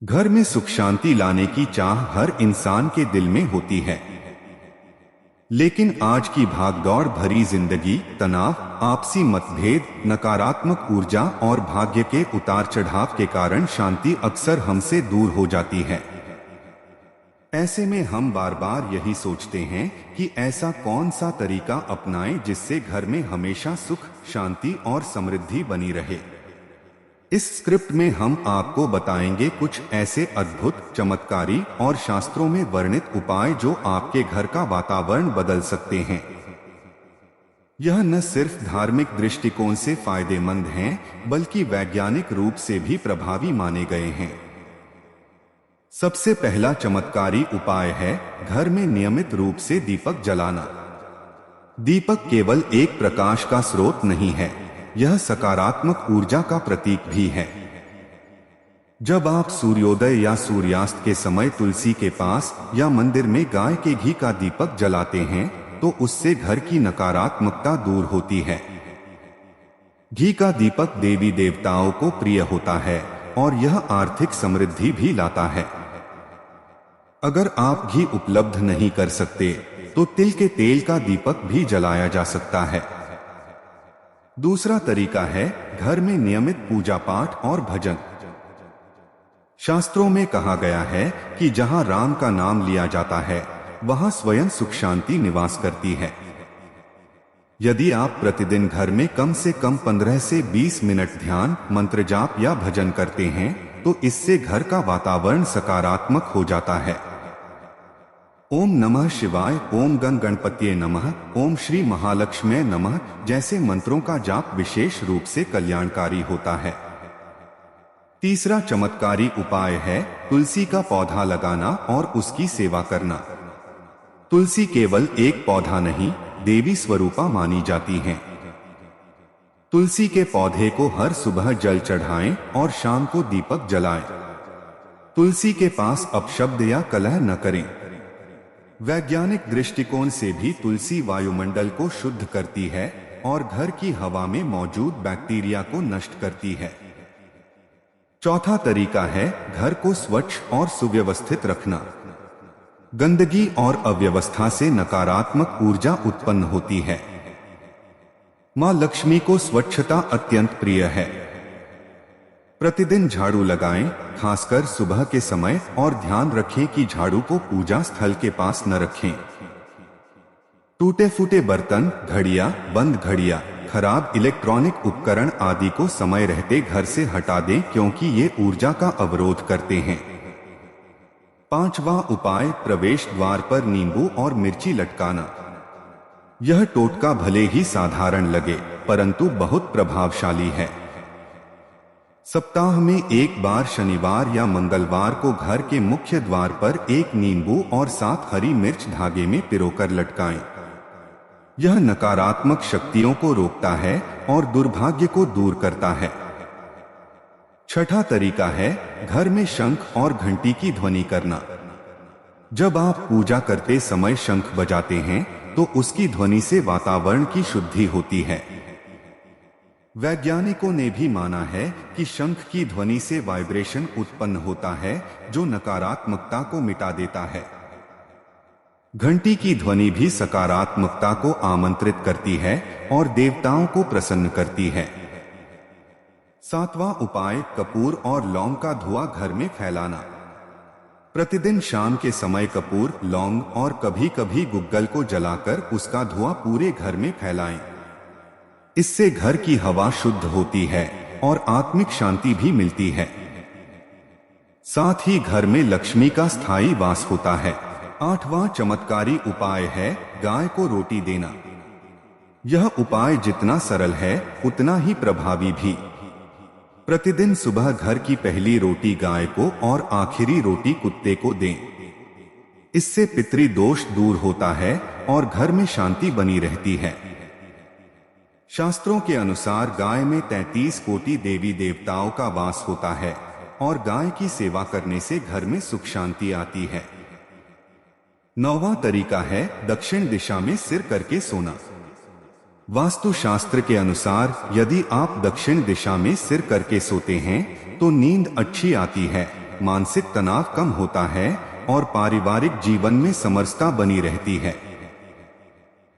घर में सुख शांति लाने की चाह हर इंसान के दिल में होती है, लेकिन आज की भागदौड़ भरी जिंदगी, तनाव, आपसी मतभेद, नकारात्मक ऊर्जा और भाग्य के उतार चढ़ाव के कारण शांति अक्सर हमसे दूर हो जाती है। ऐसे में हम बार बार यही सोचते हैं कि ऐसा कौन सा तरीका अपनाएं जिससे घर में हमेशा सुख, शांति और समृद्धि बनी रहे। इस स्क्रिप्ट में हम आपको बताएंगे कुछ ऐसे अद्भुत, चमत्कारी और शास्त्रों में वर्णित उपाय जो आपके घर का वातावरण बदल सकते हैं। यह न सिर्फ धार्मिक दृष्टिकोण से फायदेमंद हैं, बल्कि वैज्ञानिक रूप से भी प्रभावी माने गए हैं। सबसे पहला चमत्कारी उपाय है घर में नियमित रूप से दीपक जलाना। दीपक केवल एक प्रकाश का स्रोत नहीं है, यह सकारात्मक ऊर्जा का प्रतीक भी है। जब आप सूर्योदय या सूर्यास्त के समय तुलसी के पास या मंदिर में गाय के घी का दीपक जलाते हैं, तो उससे घर की नकारात्मकता दूर होती है। घी का दीपक देवी देवताओं को प्रिय होता है और यह आर्थिक समृद्धि भी लाता है। अगर आप घी उपलब्ध नहीं कर सकते, तो तिल के तेल का दीपक भी जलाया जा सकता है। दूसरा तरीका है घर में नियमित पूजा पाठ और भजन। शास्त्रों में कहा गया है कि जहां राम का नाम लिया जाता है, वहां स्वयं सुख शांति निवास करती है। यदि आप प्रतिदिन घर में कम से कम 15 से 20 मिनट ध्यान, मंत्र जाप या भजन करते हैं, तो इससे घर का वातावरण सकारात्मक हो जाता है। ओम नमः शिवाय, ओम गण गणपतिये नमः, ओम श्री महालक्ष्मी नमः जैसे मंत्रों का जाप विशेष रूप से कल्याणकारी होता है। तीसरा चमत्कारी उपाय है तुलसी का पौधा लगाना और उसकी सेवा करना। तुलसी केवल एक पौधा नहीं, देवी स्वरूपा मानी जाती हैं। तुलसी के पौधे को हर सुबह जल चढ़ाएं और शाम को दीपक जलाएं। तुलसी के पास अपशब्द या कलह न करें। वैज्ञानिक दृष्टिकोण से भी तुलसी वायुमंडल को शुद्ध करती है और घर की हवा में मौजूद बैक्टीरिया को नष्ट करती है। चौथा तरीका है घर को स्वच्छ और सुव्यवस्थित रखना। गंदगी और अव्यवस्था से नकारात्मक ऊर्जा उत्पन्न होती है। मां लक्ष्मी को स्वच्छता अत्यंत प्रिय है। प्रतिदिन झाड़ू लगाएं, खासकर सुबह के समय, और ध्यान रखें कि झाड़ू को पूजा स्थल के पास न रखें। टूटे फूटे बर्तन, घड़ियां, बंद घड़ियां, खराब इलेक्ट्रॉनिक उपकरण आदि को समय रहते घर से हटा दें, क्योंकि ये ऊर्जा का अवरोध करते हैं। पांचवा उपाय प्रवेश द्वार पर नींबू और मिर्ची लटकाना। यह टोटका भले ही साधारण लगे, परंतु बहुत प्रभावशाली है। सप्ताह में एक बार शनिवार या मंगलवार को घर के मुख्य द्वार पर एक नींबू और 7 हरी मिर्च धागे में पिरोकर लटकाएं। यह नकारात्मक शक्तियों को रोकता है और दुर्भाग्य को दूर करता है। छठा तरीका है घर में शंख और घंटी की ध्वनि करना। जब आप पूजा करते समय शंख बजाते हैं, तो उसकी ध्वनि से वातावरण की शुद्धि होती है। वैज्ञानिकों ने भी माना है कि शंख की ध्वनि से वाइब्रेशन उत्पन्न होता है, जो नकारात्मकता को मिटा देता है। घंटी की ध्वनि भी सकारात्मकता को आमंत्रित करती है और देवताओं को प्रसन्न करती है। सातवां उपाय कपूर और लौंग का धुआं घर में फैलाना। प्रतिदिन शाम के समय कपूर, लौंग और कभी कभी गुग्गल को जलाकर उसका धुआं पूरे घर में फैलाएं। इससे घर की हवा शुद्ध होती है और आत्मिक शांति भी मिलती है। साथ ही घर में लक्ष्मी का स्थायी वास होता है। आठवां चमत्कारी उपाय है गाय को रोटी देना। यह उपाय जितना सरल है, उतना ही प्रभावी भी। प्रतिदिन सुबह घर की पहली रोटी गाय को और आखिरी रोटी कुत्ते को दें। इससे पितृ दोष दूर होता है और घर में शांति बनी रहती है। शास्त्रों के अनुसार गाय में 33 कोटि देवी देवताओं का वास होता है और गाय की सेवा करने से घर में सुख शांति आती है। 9वां तरीका है दक्षिण दिशा में सिर करके सोना। वास्तु शास्त्र के अनुसार यदि आप दक्षिण दिशा में सिर करके सोते हैं, तो नींद अच्छी आती है मानसिक तनाव कम होता है और पारिवारिक जीवन में समरसता बनी रहती है।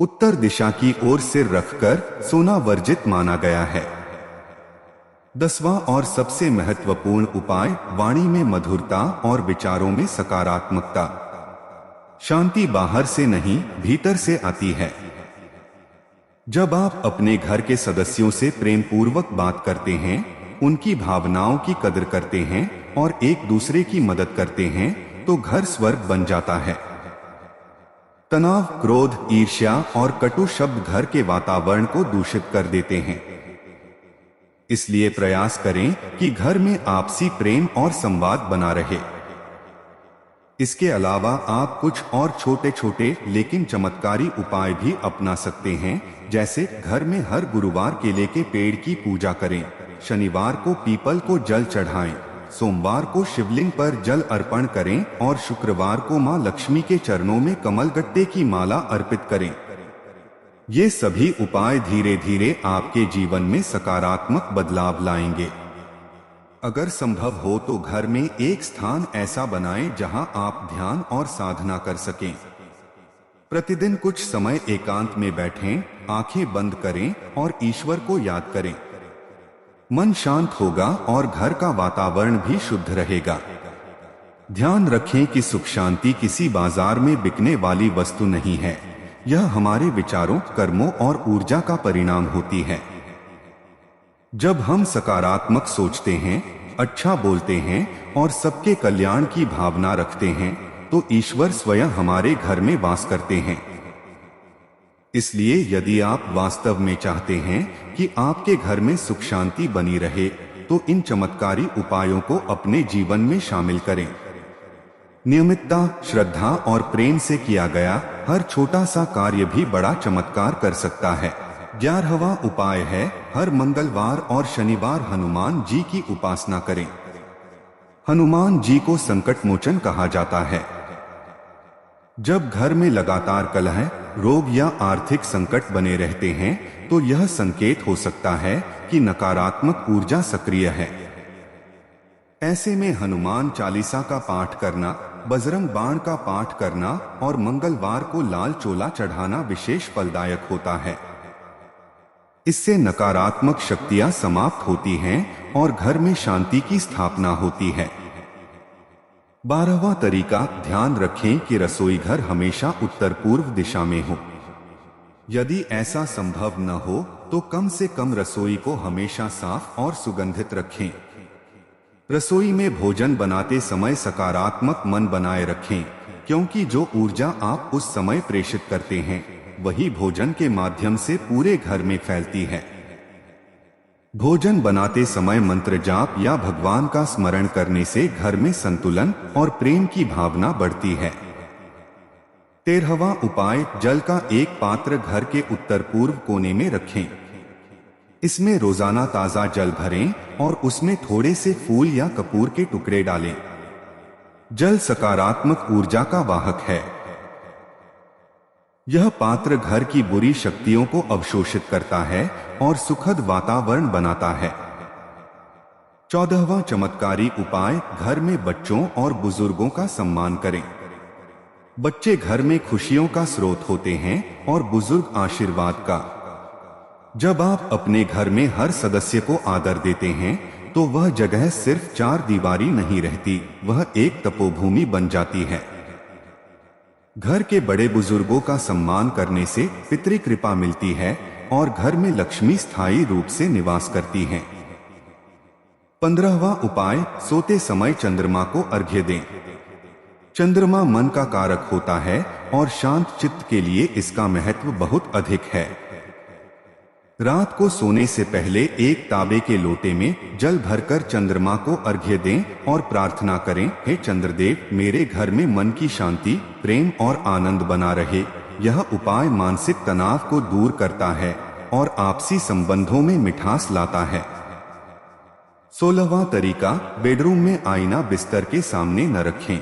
उत्तर दिशा की ओर सिर रखकर सोना वर्जित माना गया है। 10वां और सबसे महत्वपूर्ण उपाय, वाणी में मधुरता और विचारों में सकारात्मकता। शांति बाहर से नहीं, भीतर से आती है। जब आप अपने घर के सदस्यों से प्रेम पूर्वक बात करते हैं, उनकी भावनाओं की कदर करते हैं और एक दूसरे की मदद करते हैं, तो घर स्वर्ग बन जाता है। तनाव, क्रोध, ईर्ष्या और कटु शब्द घर के वातावरण को दूषित कर देते हैं। इसलिए प्रयास करें कि घर में आपसी प्रेम और संवाद बना रहे। इसके अलावा आप कुछ और छोटे छोटे लेकिन चमत्कारी उपाय भी अपना सकते हैं, जैसे घर में हर गुरुवार केले के पेड़ की पूजा करें, शनिवार को पीपल को जल चढ़ाएं, सोमवार को शिवलिंग पर जल अर्पण करें और शुक्रवार को मां लक्ष्मी के चरणों में कमलगट्टे की माला अर्पित करें। ये सभी उपाय धीरे धीरे आपके जीवन में सकारात्मक बदलाव लाएंगे। अगर संभव हो तो घर में एक स्थान ऐसा बनाएं जहां आप ध्यान और साधना कर सकें। प्रतिदिन कुछ समय एकांत में बैठें, आंखें बंद करें और ईश्वर को याद करें। मन शांत होगा और घर का वातावरण भी शुद्ध रहेगा। ध्यान रखें कि सुख शांति किसी बाजार में बिकने वाली वस्तु नहीं है। यह हमारे विचारों, कर्मों और ऊर्जा का परिणाम होती है। जब हम सकारात्मक सोचते हैं, अच्छा बोलते हैं और सबके कल्याण की भावना रखते हैं, तो ईश्वर स्वयं हमारे घर में वास करते हैं। इसलिए यदि आप वास्तव में चाहते हैं कि आपके घर में सुख शांति बनी रहे, तो इन चमत्कारी उपायों को अपने जीवन में शामिल करें। नियमितता, श्रद्धा और प्रेम से किया गया हर छोटा सा कार्य भी बड़ा चमत्कार कर सकता है। 11वां उपाय है, हर मंगलवार और शनिवार हनुमान जी की उपासना करें। हनुमान जी को संकट मोचन कहा जाता है। जब घर में लगातार कलह, रोग या आर्थिक संकट बने रहते हैं, तो यह संकेत हो सकता है कि नकारात्मक ऊर्जा सक्रिय है। ऐसे में हनुमान चालीसा का पाठ करना, बजरंग बाण का पाठ करना और मंगलवार को लाल चोला चढ़ाना विशेष फलदायक होता है। इससे नकारात्मक शक्तियां समाप्त होती हैं और घर में शांति की स्थापना होती है। 12वां तरीका, ध्यान रखें कि रसोई घर हमेशा उत्तर पूर्व दिशा में हो। यदि ऐसा संभव न हो तो कम से कम रसोई को हमेशा साफ और सुगंधित रखें। रसोई में भोजन बनाते समय सकारात्मक मन बनाए रखें, क्योंकि जो ऊर्जा आप उस समय प्रेषित करते हैं, वही भोजन के माध्यम से पूरे घर में फैलती है। भोजन बनाते समय मंत्र जाप या भगवान का स्मरण करने से घर में संतुलन और प्रेम की भावना बढ़ती है। 13वां उपाय, जल का एक पात्र घर के उत्तर पूर्व कोने में रखें। इसमें रोजाना ताजा जल भरें और उसमें थोड़े से फूल या कपूर के टुकड़े डालें। जल सकारात्मक ऊर्जा का वाहक है। यह पात्र घर की बुरी शक्तियों को अवशोषित करता है और सुखद वातावरण बनाता है। 14वां चमत्कारी उपाय, घर में बच्चों और बुजुर्गों का सम्मान करें। बच्चे घर में खुशियों का स्रोत होते हैं और बुजुर्ग आशीर्वाद का। जब आप अपने घर में हर सदस्य को आदर देते हैं, तो वह जगह सिर्फ चार दीवारी नहीं रहती, वह एक तपोभूमि बन जाती है। घर के बड़े बुजुर्गों का सम्मान करने से पितृ कृपा मिलती है और घर में लक्ष्मी स्थायी रूप से निवास करती है। 15वां उपाय, सोते समय चंद्रमा को अर्घ्य दें। चंद्रमा मन का कारक होता है और शांत चित्त के लिए इसका महत्व बहुत अधिक है। रात को सोने से पहले एक तांबे के लोटे में जल भरकर चंद्रमा को अर्घ्य दें और प्रार्थना करें, हे चंद्रदेव, मेरे घर में मन की शांति, प्रेम और आनंद बना रहे। यह उपाय मानसिक तनाव को दूर करता है और आपसी संबंधों में मिठास लाता है। 16वां तरीका, बेडरूम में आईना बिस्तर के सामने न रखें।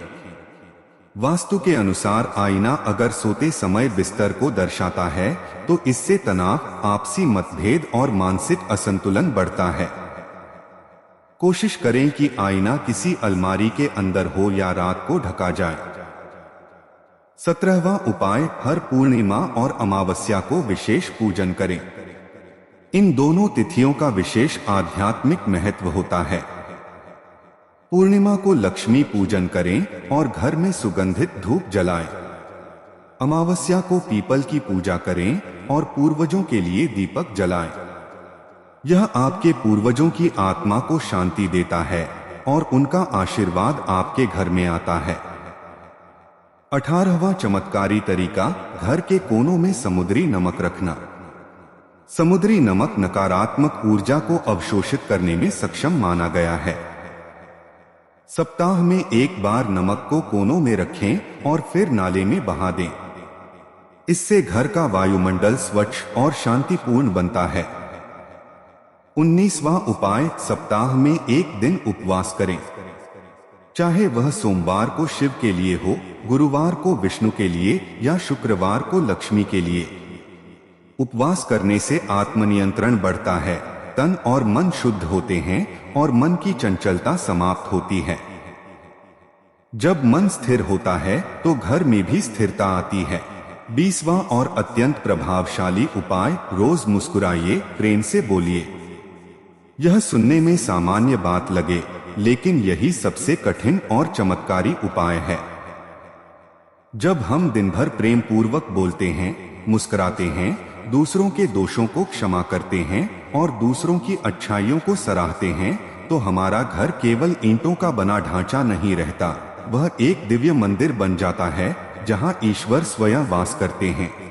वास्तु के अनुसार आईना अगर सोते समय बिस्तर को दर्शाता है, तो इससे तनाव, आपसी मतभेद और मानसिक असंतुलन बढ़ता है। कोशिश करें कि आईना किसी अलमारी के अंदर हो या रात को ढका जाए। 17वां उपाय, हर पूर्णिमा और अमावस्या को विशेष पूजन करें। इन दोनों तिथियों का विशेष आध्यात्मिक महत्व होता है। पूर्णिमा को लक्ष्मी पूजन करें और घर में सुगंधित धूप जलाएं। अमावस्या को पीपल की पूजा करें और पूर्वजों के लिए दीपक जलाएं। यह आपके पूर्वजों की आत्मा को शांति देता है और उनका आशीर्वाद आपके घर में आता है। 18वां चमत्कारी तरीका, घर के कोनों में समुद्री नमक रखना। समुद्री नमक नकारात्मक ऊर्जा को अवशोषित करने में सक्षम माना गया है। सप्ताह में एक बार नमक को कोनों में रखें और फिर नाले में बहा दें। इससे घर का वायुमंडल स्वच्छ और शांतिपूर्ण बनता है। 19वां उपाय, सप्ताह में एक दिन उपवास करें। चाहे वह सोमवार को शिव के लिए हो, गुरुवार को विष्णु के लिए या शुक्रवार को लक्ष्मी के लिए। उपवास करने से आत्मनियंत्रण बढ़ता है, तन और मन शुद्ध होते हैं और मन की चंचलता समाप्त होती है। जब मन स्थिर होता है तो घर में भी स्थिरता आती है। 20वां और अत्यंत प्रभावशाली उपाय, रोज मुस्कुराइए, प्रेम से बोलिए। यह सुनने में सामान्य बात लगे, लेकिन यही सबसे कठिन और चमत्कारी उपाय है। जब हम दिन भर प्रेम पूर्वक बोलते हैं, मुस्कुराते हैं, दूसरों के दोषों को क्षमा करते हैं और दूसरों की अच्छाइयों को सराहते हैं, तो हमारा घर केवल ईंटों का बना ढांचा नहीं रहता, वह एक दिव्य मंदिर बन जाता है जहां ईश्वर स्वयं वास करते हैं।